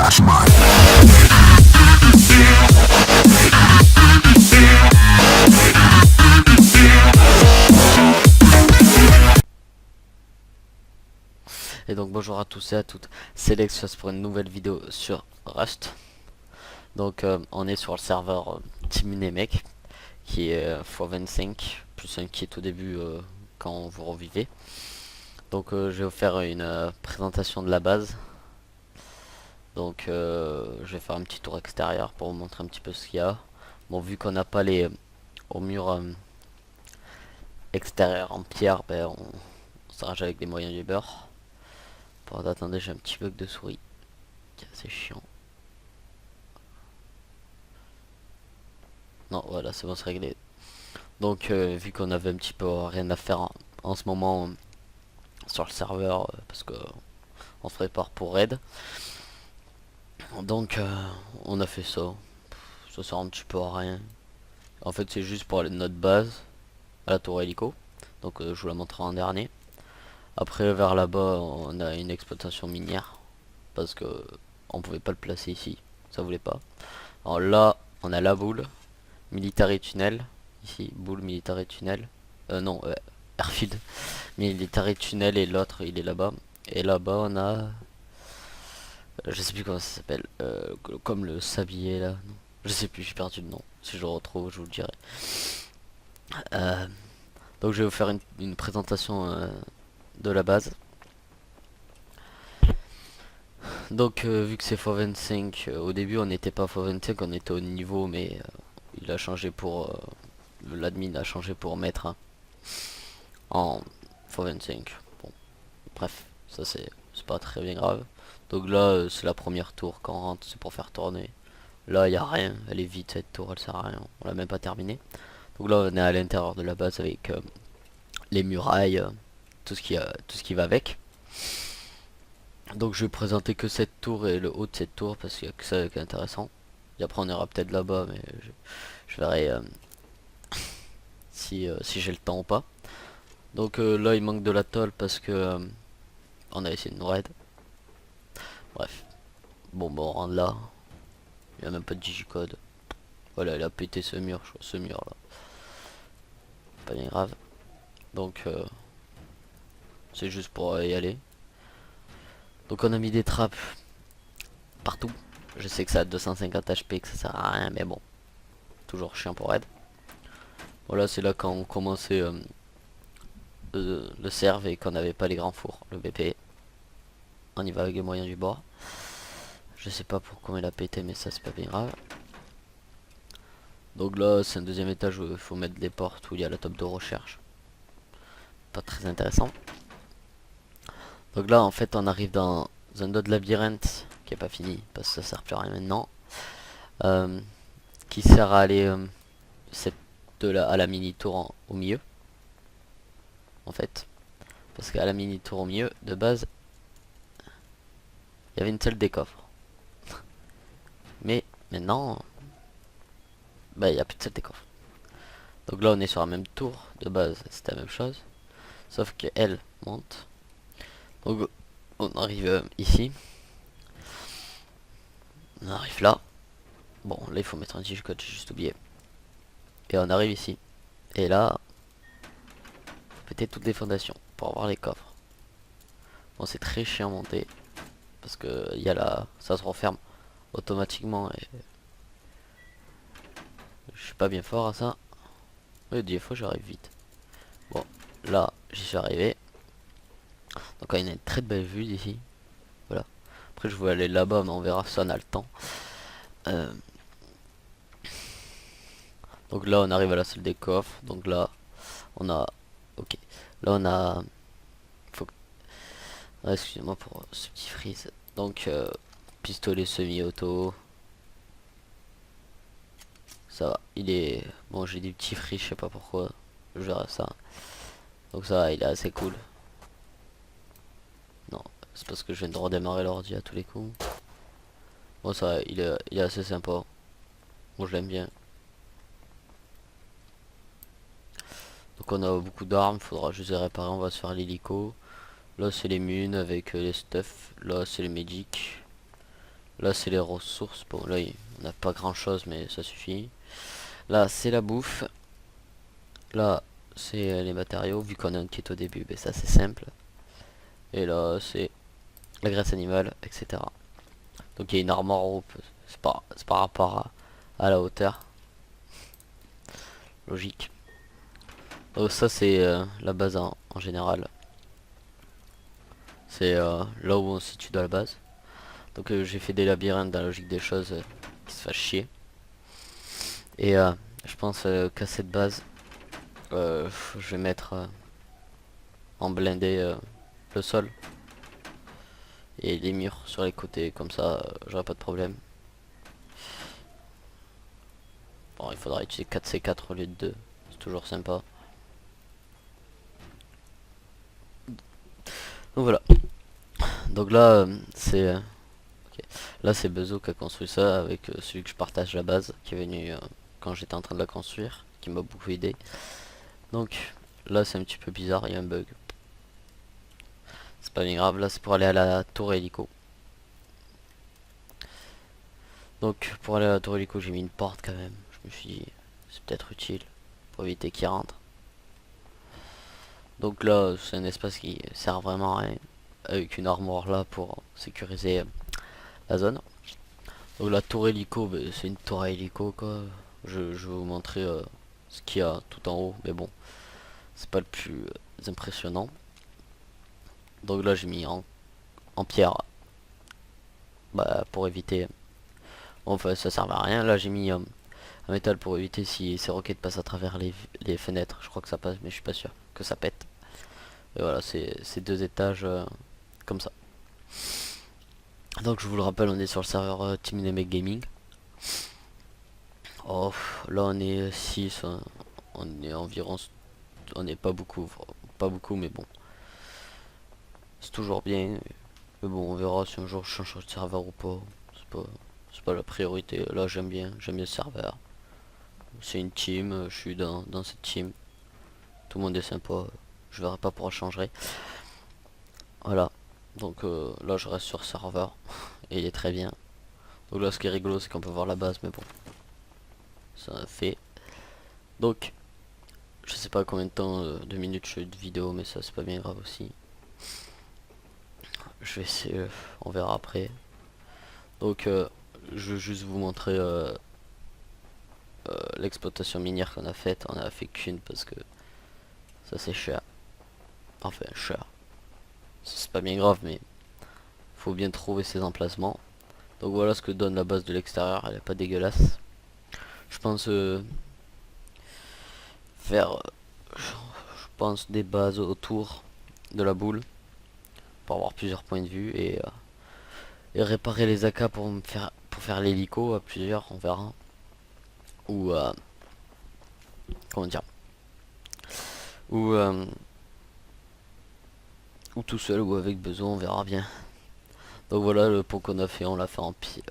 Et donc bonjour à tous et à toutes, c'est Lexus pour une nouvelle vidéo sur Rust. Donc on est sur le serveur Team Nemec qui est x25 plus un qui est au début quand vous revivez. Donc je vais vous faire une présentation de la base. Donc je vais faire un petit tour extérieur pour vous montrer un petit peu ce qu'il y a. Bon, vu qu'on n'a pas les au mur extérieur en pierre, ben on s'arrange avec des moyens du beurre. Bon, attendez, j'ai un petit bug de souris qui est assez chiant. Non, voilà, c'est bon, c'est réglé. Donc vu qu'on avait un petit peu rien à faire en ce moment sur le serveur parce que on se prépare pour raid, donc on a fait ça. Ça sert un petit peu à rien. En fait, c'est juste pour aller de notre base à la tour hélico. Donc je vous la montrerai en dernier. Après, vers là-bas, on a une exploitation minière parce que on pouvait pas le placer ici, ça voulait pas. Alors là, on a la boule military tunnel ici, boule military tunnel. Non, airfield military tunnel, et l'autre il est là-bas. Et là-bas on a je sais plus comment ça s'appelle, comme le sablier là, non, je sais plus, j'ai perdu le nom. Si je le retrouve, je vous le dirai. Donc je vais vous faire une présentation de la base. Donc vu que c'est x25, au début on n'était pas x25, on était au niveau, mais il a changé pour l'admin a changé pour mettre en x25. Bon, bref, ça c'est pas très bien grave. Donc là c'est la première tour, quand on rentre c'est pour faire tourner. Là il y a rien, elle est vide cette tour, elle sert à rien, on l'a même pas terminée. Donc là on est à l'intérieur de la base avec les murailles, tout ce qui va avec. Donc je vais présenter que cette tour et le haut de cette tour parce qu'il y a que ça qui est intéressant. Et après on ira peut-être là-bas, mais je verrai si j'ai le temps ou pas. Donc là il manque de la tôle parce que on a essayé de nous raid. Bref. Bon, on rentre là. Il n'y a même pas de digicode. Voilà, il a pété ce mur, ce mur là. Pas bien grave. Donc c'est juste pour y aller. Donc on a mis des trappes partout. Je sais que ça a 250 HP, que ça sert à rien, mais bon. Toujours chiant pour raid. Voilà, c'est là quand on commençait le serve et qu'on n'avait pas les grands fours, le BP. On y va avec les moyens du bord. Je sais pas pourquoi il a pété, mais ça c'est pas bien grave. Donc là c'est un deuxième étage où il faut mettre les portes où il y a la top de recherche. Pas très intéressant. Donc là en fait on arrive dans un autre labyrinthe qui est pas fini parce que ça sert plus à rien maintenant. Qui sert à aller à la mini tour au milieu. En fait. Parce qu'à la mini tour au milieu, de base, il y avait une seule des coffres. Mais maintenant, bah il n'y a plus de seule des coffres. Donc là on est sur la même tour, de base c'est la même chose. Sauf que elle monte. Donc on arrive ici. On arrive là. Bon là il faut mettre un digicode, j'ai juste oublié. Et on arrive ici. Et là, péter toutes les fondations pour avoir les coffres. Bon c'est très chiant à monter. Parce que il y a la, ça se referme automatiquement et je suis pas bien fort à ça. Oui, des fois j'arrive vite. Bon, là j'y suis arrivé. Donc il y a une très belle vue d'ici. Voilà. Après je voulais aller là-bas, mais on verra si on a le temps. Donc là on arrive à la salle des coffres. Donc là on a, ok, là on a, faut, excusez-moi pour ce petit freeze. Donc pistolet semi-auto. Ça va, il est, bon j'ai des petits frises, je sais pas pourquoi. Je verrai ça. Donc ça va, il est assez cool. Non, c'est parce que je viens de redémarrer l'ordi à tous les coups. Bon ça va, il est assez sympa. Bon je l'aime bien. Donc on a beaucoup d'armes, faudra juste les réparer, on va se faire l'hélico. Là c'est les munes avec les stuff, là c'est les medics. Là c'est les ressources. Bon là on n'a pas grand chose mais ça suffit. Là c'est la bouffe. Là c'est les matériaux. Vu qu'on a un kit au début, mais ça c'est simple. Et là c'est la graisse animale, etc. Donc il y a une armure rope. C'est par rapport à la hauteur. Logique. Donc ça c'est la base en général. C'est là où on se situe dans la base. Donc j'ai fait des labyrinthes dans la logique des choses qui se fassent chier. Et je pense qu'à cette base, je vais mettre en blindé le sol et les murs sur les côtés, comme ça j'aurai pas de problème. Bon, il faudra utiliser 4C4 au lieu de 2, c'est toujours sympa. Donc voilà. Donc là c'est ok. Là c'est Bezo qui a construit ça avec celui que je partage la base, qui est venu quand j'étais en train de la construire, qui m'a beaucoup aidé. Donc là c'est un petit peu bizarre, il y a un bug. C'est pas bien grave, là c'est pour aller à la tour hélico. Donc pour aller à la tour hélico j'ai mis une porte quand même. Je me suis dit c'est peut-être utile pour éviter qu'il rentre. Donc là c'est un espace qui sert vraiment à rien, avec une armoire là pour sécuriser la zone. Donc la tour hélico, bah, c'est une tour à hélico quoi. Je vais vous montrer ce qu'il y a tout en haut, mais bon c'est pas le plus impressionnant. Donc là j'ai mis en pierre, bah, pour éviter. Enfin ça sert à rien. Là j'ai mis un métal pour éviter si ces roquettes passent à travers les fenêtres. Je crois que ça passe mais je suis pas sûr que ça pète. Et voilà c'est 2 étages comme ça. Donc je vous le rappelle, on est sur le serveur Team Nemec Gaming. Oh, là on est 6, on est environ, on est pas beaucoup mais bon. C'est toujours bien. Mais bon on verra si un jour je change de serveur ou pas. C'est pas la priorité. Là j'aime bien le serveur. C'est une team, je suis dans cette team. Tout le monde est sympa. Je verrai pas pourquoi je changerai. Voilà. Donc là je reste sur serveur. Et il est très bien. Donc là ce qui est rigolo c'est qu'on peut voir la base mais bon. Ça fait. Donc je sais pas combien de temps, 2 minutes je fais de vidéo mais ça c'est pas bien grave aussi. Je vais essayer, on verra après. Donc je veux juste vous montrer l'exploitation minière qu'on a faite. On a fait qu'une parce que ça c'est cher. Enfin cher. C'est pas bien grave mais faut bien trouver ses emplacements. Donc voilà ce que donne la base de l'extérieur, elle est pas dégueulasse. Je pense faire je pense des bases autour de la boule pour avoir plusieurs points de vue et réparer les AK pour faire l'hélico à plusieurs, on verra. Ou comment dire, ou ou tout seul ou avec besoin, on verra bien. Donc voilà le pont qu'on a fait, on l'a fait en pierre.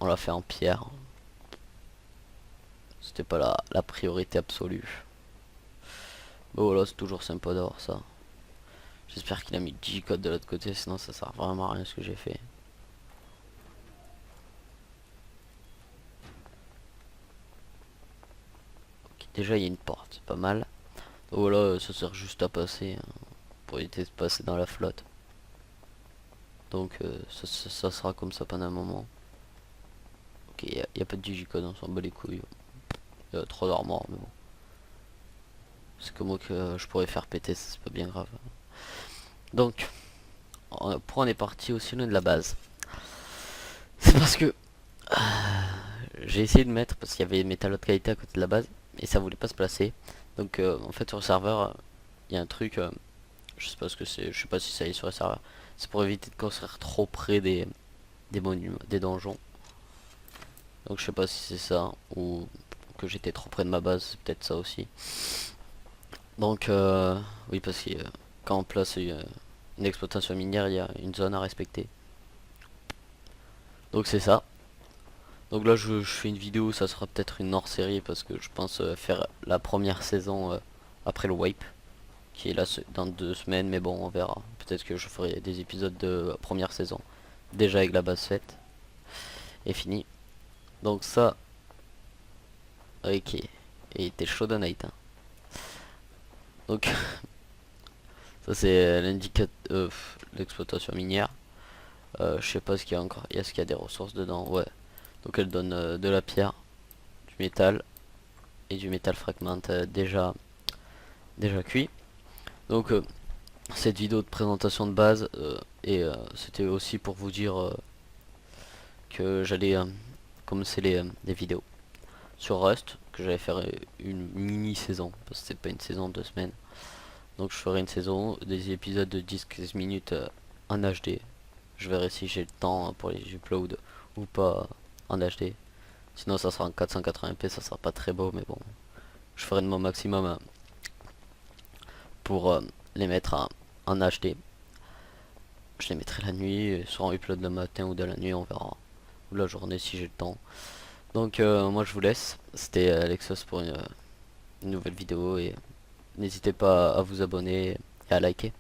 On l'a fait en pierre. C'était pas la priorité absolue. Mais voilà, c'est toujours sympa d'avoir ça. J'espère qu'il a mis G-code de l'autre côté, sinon ça sert vraiment à rien ce que j'ai fait. Okay, déjà il y a une porte, c'est pas mal. Donc voilà, ça sert juste à passer pour éviter de passer dans la flotte. Donc ça sera comme ça pendant un moment. Ok, y a pas de G-code, on s'en bat les couilles. Il y a trop d'armor, mais bon. C'est comme moi que je pourrais faire péter, c'est pas bien grave. Donc, pourquoi on est parti aussi loin de la base? C'est parce que j'ai essayé de mettre, parce qu'il y avait métal haute qualité à côté de la base, et ça voulait pas se placer. Donc en fait sur le serveur, il y a un truc, je sais pas ce que c'est, je sais pas si ça y est sur le serveur. C'est pour éviter de construire trop près des monuments, des donjons. Donc je sais pas si c'est ça, ou que j'étais trop près de ma base, c'est peut-être ça aussi. Donc oui parce que quand on place une exploitation minière, il y a une zone à respecter. Donc c'est ça. Donc là je fais une vidéo, ça sera peut-être une hors-série parce que je pense faire la première saison après le wipe, qui est là dans 2 semaines, mais bon on verra. Peut-être que je ferai des épisodes de première saison, déjà avec la base faite. est fini. Donc ça, ok. Et il était chaud de night, hein. Donc ça c'est l'indicateur, l'exploitation minière. Je sais pas ce qu'il y a encore. Est-ce qu'il y a des ressources dedans? Ouais. Donc elle donne de la pierre, du métal et du métal fragment déjà cuit. Donc cette vidéo de présentation de base et c'était aussi pour vous dire que j'allais commencer les vidéos sur Rust, que j'allais faire une mini saison parce que c'est pas une saison de 2 semaines. Donc je ferai une saison, des épisodes de 10-15 minutes en HD. Je verrai si j'ai le temps pour les uploads ou pas en HD. Sinon ça sera en 480p, ça sera pas très beau, mais bon, je ferai de mon maximum pour les mettre en HD. Je les mettrai la nuit, soit en upload le matin ou de la nuit, on verra. Ou la journée si j'ai le temps. Donc moi je vous laisse. C'était Alexos pour une nouvelle vidéo et n'hésitez pas à vous abonner et à liker.